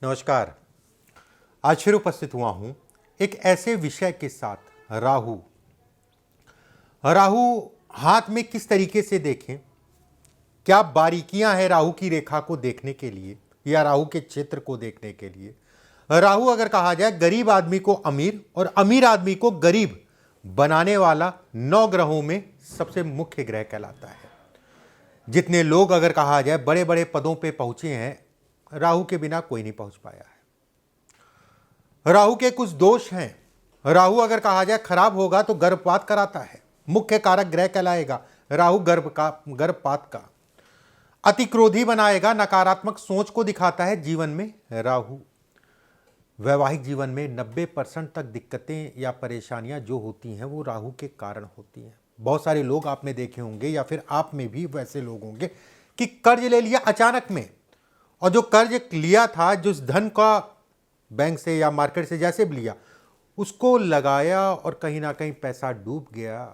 नमस्कार। आज फिर उपस्थित हुआ हूं एक ऐसे विषय के साथ, राहु। राहु हाथ में किस तरीके से देखें, क्या बारीकियां हैं राहु की रेखा को देखने के लिए या राहु के क्षेत्र को देखने के लिए। राहु अगर कहा जाए गरीब आदमी को अमीर और अमीर आदमी को गरीब बनाने वाला 9 ग्रहों में सबसे मुख्य ग्रह कहलाता है। जितने लोग अगर कहा जाए बड़े बड़े पदों पे पहुंचे हैं, राहु के बिना कोई नहीं पहुंच पाया है। राहु के कुछ दोष हैं। राहु अगर कहा जाए खराब होगा तो गर्भपात कराता है, मुख्य कारक ग्रह कहलाएगा राहु गर्भपात का। अति क्रोधी बनाएगा, नकारात्मक सोच को दिखाता है जीवन में राहु। वैवाहिक जीवन में 90% तक दिक्कतें या परेशानियां जो होती हैं वो राहु के कारण होती हैं। बहुत सारे लोग आपने देखे होंगे या फिर आप में भी वैसे लोग होंगे कि कर्ज ले लिया अचानक में, और जो कर्ज लिया था, जिस धन का बैंक से या मार्केट से जैसे भी लिया, उसको लगाया और कहीं ना कहीं पैसा डूब गया,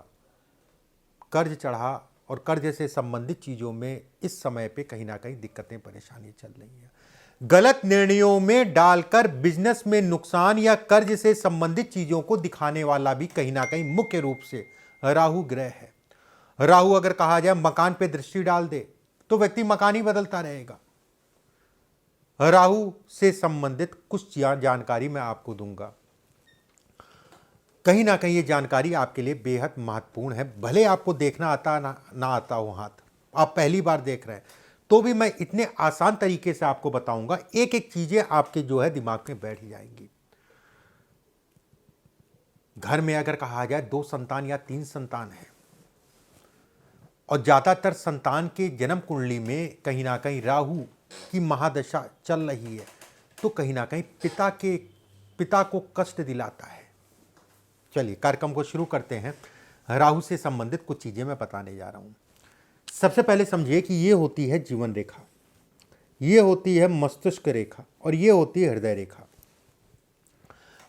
कर्ज चढ़ा और कर्ज से संबंधित चीज़ों में इस समय पे कहीं ना कहीं दिक्कतें परेशानी चल रही हैं। गलत निर्णयों में डालकर बिजनेस में नुकसान या कर्ज से संबंधित चीज़ों को दिखाने वाला भी कहीं ना कहीं मुख्य रूप से राहु ग्रह है। राहु अगर कहा जाए मकान पे दृष्टि डाल दे तो व्यक्ति मकान ही बदलता रहेगा। राहु से संबंधित कुछ जानकारी मैं आपको दूंगा। कहीं ना कहीं ये जानकारी आपके लिए बेहद महत्वपूर्ण है। भले आपको देखना आता ना आता हो हाथ, आप पहली बार देख रहे हैं, तो भी मैं इतने आसान तरीके से आपको बताऊंगा, एक एक चीजें आपके जो है दिमाग में बैठ जाएंगी। घर में अगर कहा जाए 2 संतान या 3 संतान है और ज्यादातर संतान के जन्म कुंडली में कहीं ना कहीं राहु की महादशा चल रही है, तो कहीं ना कहीं पिता को कष्ट दिलाता है। चलिए कार्यक्रम को शुरू करते हैं। राहु से संबंधित कुछ चीजें मैं बताने जा रहा हूं। सबसे पहले समझिए कि ये होती है जीवन रेखा, ये होती है मस्तिष्क रेखा और ये होती है हृदय रेखा।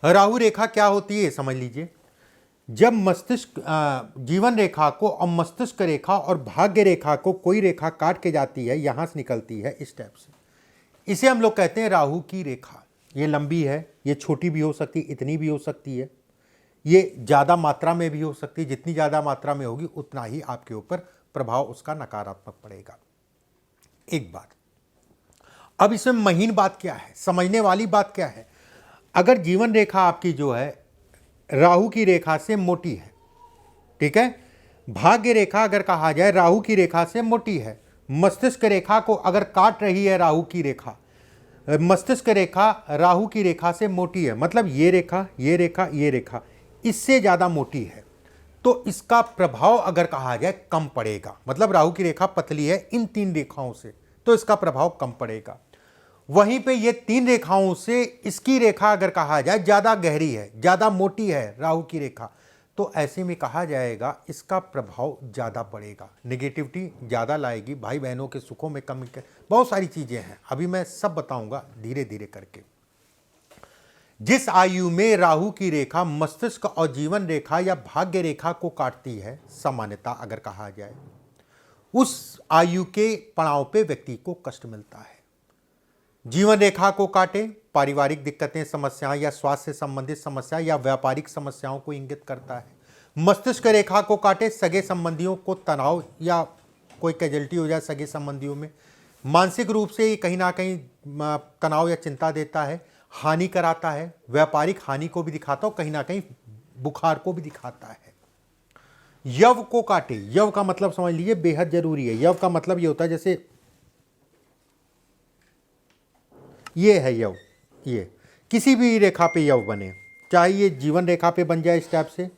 राहु रेखा क्या होती है समझ लीजिए। जब मस्तिष्क जीवन रेखा को और मस्तिष्क रेखा और भाग्य रेखा को कोई रेखा काट के जाती है, यहां से निकलती है इस टाइप से, इसे हम लोग कहते हैं राहु की रेखा। ये लंबी है, ये छोटी भी हो सकती है, इतनी भी हो सकती है, ये ज़्यादा मात्रा में भी हो सकती है। जितनी ज़्यादा मात्रा में होगी उतना ही आपके ऊपर प्रभाव उसका नकारात्मक पड़ेगा। एक बात, अब इसमें महीन बात क्या है, समझने वाली बात क्या है। अगर जीवन रेखा आपकी जो है राहु की रेखा से मोटी है, ठीक है, भाग्य रेखा अगर कहा जाए राहु की रेखा से मोटी है, मस्तिष्क रेखा को अगर काट रही है राहु की रेखा, मस्तिष्क रेखा राहु की रेखा से मोटी है, मतलब ये रेखा ये रेखा ये रेखा इससे ज्यादा मोटी है, तो इसका प्रभाव अगर कहा जाए कम पड़ेगा। मतलब राहु की रेखा पतली है इन 3 रेखाओं से, तो इसका प्रभाव कम पड़ेगा। वहीं पे ये 3 रेखाओं से इसकी रेखा अगर कहा जाए ज्यादा गहरी है, ज्यादा मोटी है राहु की रेखा, तो ऐसे में कहा जाएगा इसका प्रभाव ज्यादा पड़ेगा, नेगेटिविटी ज्यादा लाएगी, भाई बहनों के सुखों में कमी, बहुत सारी चीजें हैं, अभी मैं सब बताऊंगा धीरे धीरे करके। जिस आयु में राहु की रेखा मस्तिष्क और जीवन रेखा या भाग्य रेखा को काटती है, सामान्यता अगर कहा जाए, उस आयु के पड़ाव पे व्यक्ति को कष्ट मिलता है। जीवन रेखा को काटे, पारिवारिक दिक्कतें, समस्याएं या स्वास्थ्य से संबंधित समस्या या व्यापारिक समस्याओं को इंगित करता है। मस्तिष्क रेखा को काटे, सगे संबंधियों को तनाव या कोई कैजुअल्टी हो जाए सगे संबंधियों में, मानसिक रूप से कहीं ना कहीं तनाव या चिंता देता है, हानि कराता है, व्यापारिक हानि को भी दिखाता हो, कहीं ना कहीं बुखार को भी दिखाता है। यव को काटे, यव का मतलब समझ लीजिए बेहद जरूरी है। यव का मतलब ये होता है, जैसे ये है यव, ये किसी भी रेखा पे यव बने, चाहे ये जीवन रेखा पे बन जाए इस टाइप से,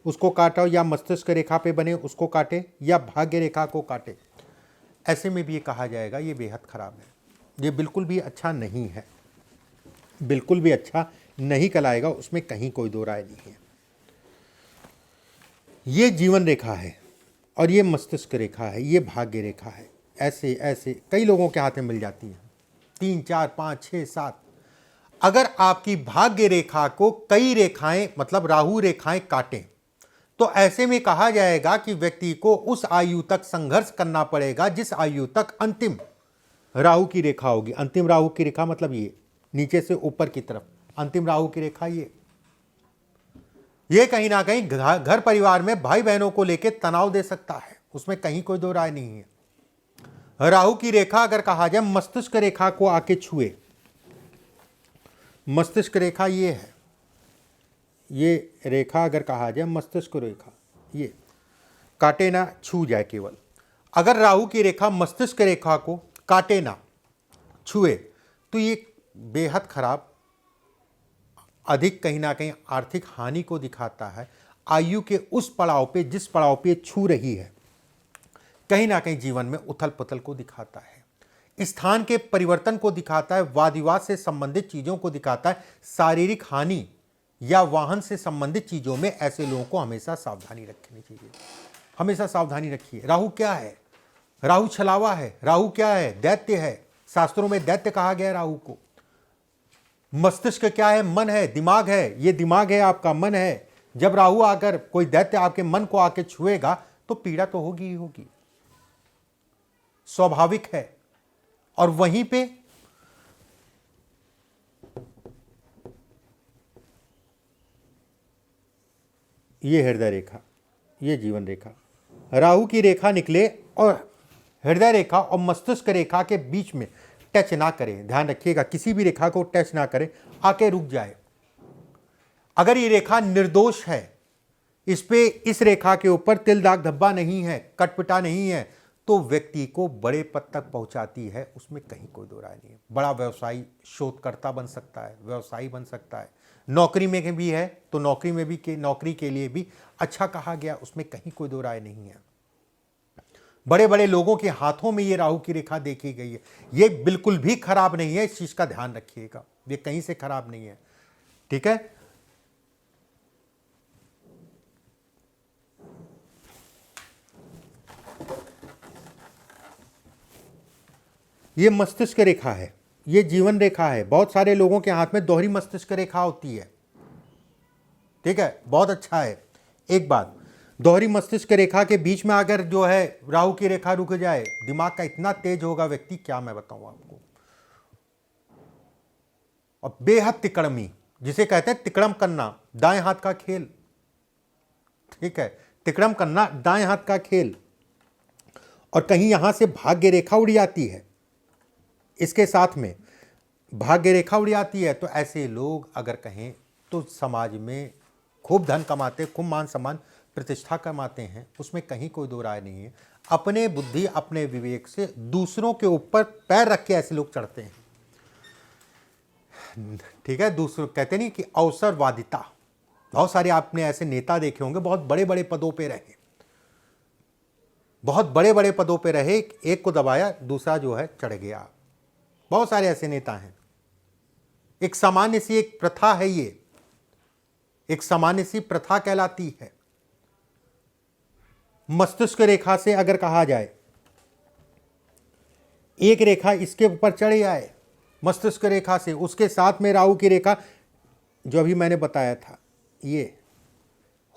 उसको काटा, या मस्तिष्क रेखा पे बने उसको काटे, या भाग्य रेखा को काटे, ऐसे में भी ये कहा जाएगा ये बेहद खराब है, ये बिल्कुल भी अच्छा नहीं है, बिल्कुल भी अच्छा नहीं कहलाएगा, उसमें कहीं कोई दो राय नहीं है। ये जीवन रेखा है और ये मस्तिष्क रेखा है, ये भाग्य रेखा है। ऐसे ऐसे कई लोगों के हाथ में मिल जाती हैं, 3 4 5 6 7। अगर आपकी भाग्य रेखा को कई रेखाएं मतलब राहु रेखाएं काटें, तो ऐसे में कहा जाएगा कि व्यक्ति को उस आयु तक संघर्ष करना पड़ेगा जिस आयु तक अंतिम राहु की रेखा होगी। अंतिम राहु की रेखा मतलब नीचे से ऊपर की तरफ अंतिम राहु की रेखा ये कहीं ना कहीं घर परिवार में भाई बहनों को लेकर तनाव दे सकता है, उसमें कहीं कोई दो राय नहीं है। राहु की रेखा अगर कहा जाए मस्तिष्क रेखा को आके छुए, मस्तिष्क रेखा ये है, ये रेखा अगर कहा जाए मस्तिष्क रेखा, ये काटे ना, छू जाए केवल, अगर राहु की रेखा मस्तिष्क रेखा को काटे ना, छुए, तो ये बेहद खराब, अधिक कहीं ना कहीं आर्थिक हानि को दिखाता है। आयु के उस पड़ाव पे जिस पड़ाव पे छू रही है, कहीं ना कहीं जीवन में उथल पुथल को दिखाता है, स्थान के परिवर्तन को दिखाता है, वाद विवाद से संबंधित चीज़ों को दिखाता है, शारीरिक हानि या वाहन से संबंधित चीज़ों में ऐसे लोगों को हमेशा सावधानी रखनी चाहिए। हमेशा सावधानी रखिए। राहु क्या है? राहु छलावा है। राहु क्या है? दैत्य है। शास्त्रों में दैत्य कहा गया है राहु को। मस्तिष्क क्या है? मन है, दिमाग है। ये दिमाग है, आपका मन है। जब राहु आकर कोई दैत्य आपके मन को आके छुएगा तो पीड़ा तो होगी ही होगी, स्वाभाविक है। और वहीं पे ये हृदय रेखा, ये जीवन रेखा, राहु की रेखा निकले और हृदय रेखा और मस्तिष्क रेखा के बीच में टच ना करें। ध्यान रखिएगा, किसी भी रेखा को टच ना करें, आके रुक जाए। अगर ये रेखा निर्दोष है, इस पे इस रेखा के ऊपर तिल दाग धब्बा नहीं है, कटपिटा नहीं है, तो व्यक्ति को बड़े पद तक पहुंचाती है, उसमें कहीं कोई दो राय नहीं है। बड़ा व्यवसायी, शोधकर्ता बन सकता है, व्यवसायी बन सकता है। नौकरी में भी है तो नौकरी में भी नौकरी के लिए भी अच्छा कहा गया, उसमें कहीं कोई दो राय नहीं है। बड़े बड़े लोगों के हाथों में ये राहु की रेखा देखी गई है, ये बिल्कुल भी खराब नहीं है, इस चीज का ध्यान रखिएगा, ये कहीं से खराब नहीं है। ठीक है, ये मस्तिष्क रेखा है, ये जीवन रेखा है। बहुत सारे लोगों के हाथ में दोहरी मस्तिष्क रेखा होती है। ठीक है, बहुत अच्छा है। एक बात, दोहरी मस्तिष्क रेखा के बीच में अगर जो है राहु की रेखा रुक जाए, दिमाग का इतना तेज होगा व्यक्ति, क्या मैं बताऊं आपको। और बेहद तिकड़मी, जिसे कहते हैं तिकड़म करना, दाएं हाथ का खेल। ठीक है, तिकड़म करना, दाएं हाथ का खेल। और कहीं यहां से भाग्य रेखा उड़ जाती है, इसके साथ में भाग्य रेखा उड़ जाती है, तो ऐसे लोग अगर कहें तो समाज में खूब धन कमाते, खूब मान सम्मान प्रतिष्ठा कमाते हैं, उसमें कहीं कोई दो राय नहीं है। अपने बुद्धि, अपने विवेक से दूसरों के ऊपर पैर रख के ऐसे लोग चढ़ते हैं। ठीक है, दूसरों कहते नहीं कि अवसरवादिता। बहुत सारे आपने ऐसे नेता देखे होंगे, बहुत बड़े बड़े पदों पे रहे, बहुत बड़े बड़े पदों पे रहे, एक को दबाया, दूसरा जो है चढ़ गया। बहुत सारे ऐसे नेता हैं। एक सामान्य सी एक प्रथा है, ये एक सामान्य सी प्रथा कहलाती है। मस्तिष्क रेखा से अगर कहा जाए, एक रेखा इसके ऊपर चढ़ जाए मस्तिष्क रेखा से, उसके साथ में राहु की रेखा जो अभी मैंने बताया था ये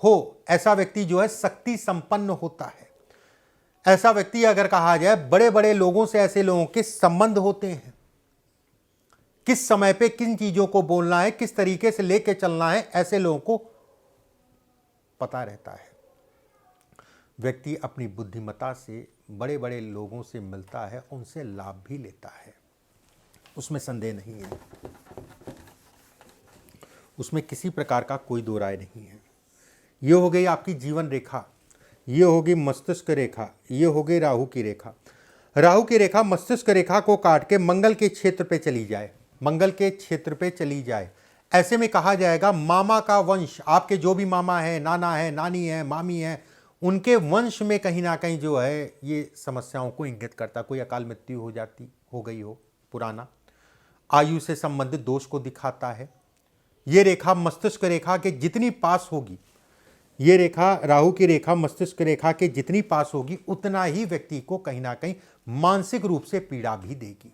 हो, ऐसा व्यक्ति जो है शक्ति संपन्न होता है। ऐसा व्यक्ति अगर कहा जाए, बड़े बड़े लोगों से ऐसे लोगों के संबंध होते हैं। किस समय पे किन चीजों को बोलना है, किस तरीके से लेके चलना है, ऐसे लोगों को पता रहता है। व्यक्ति अपनी बुद्धिमत्ता से बड़े बड़े लोगों से मिलता है, उनसे लाभ भी लेता है, उसमें संदेह नहीं है, उसमें किसी प्रकार का कोई दो राय नहीं है। ये हो गई आपकी जीवन रेखा, ये होगी मस्तिष्क रेखा, ये हो गई राहु की रेखा। राहु की रेखा मस्तिष्क रेखा को काट के मंगल के क्षेत्र पे चली जाए, मंगल के क्षेत्र पे चली जाए, ऐसे में कहा जाएगा मामा का वंश, आपके जो भी मामा है, नाना है, नानी है, मामी है, उनके वंश में कहीं ना कहीं जो है ये समस्याओं को इंगित करता। कोई अकाल मृत्यु हो गई हो, पुराना आयु से संबंधित दोष को दिखाता है। ये रेखा मस्तिष्क रेखा के जितनी पास होगी, ये रेखा राहु की रेखा मस्तिष्क रेखा के जितनी पास होगी, उतना ही व्यक्ति को कहीं ना कहीं मानसिक रूप से पीड़ा भी देगी।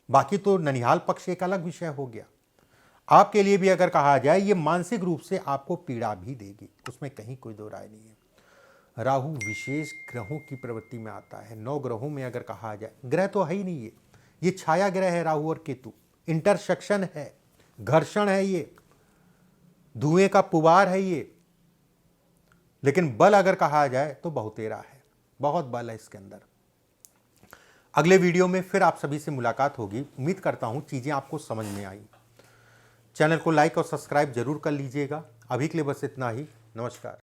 बाकी तो ननिहाल पक्ष एक अलग विषय हो गया। आपके लिए भी अगर कहा जाए, ये मानसिक रूप से आपको पीड़ा भी देगी, उसमें कहीं कोई दो राय नहीं है। राहु विशेष ग्रहों की प्रवृत्ति में आता है। 9 ग्रहों में अगर कहा जाए, ग्रह तो है ही नहीं, ये छाया ग्रह है राहु और केतु, इंटरसेक्शन है, घर्षण है, ये धुएं का पुबार है ये। लेकिन बल अगर कहा जाए तो बहुतेरा है, बहुत बल है इसके अंदर। अगले वीडियो में फिर आप सभी से मुलाकात होगी। उम्मीद करता हूं चीजें आपको समझ में आई। चैनल को लाइक और सब्सक्राइब जरूर कर लीजिएगा। अभी के लिए बस इतना ही। नमस्कार।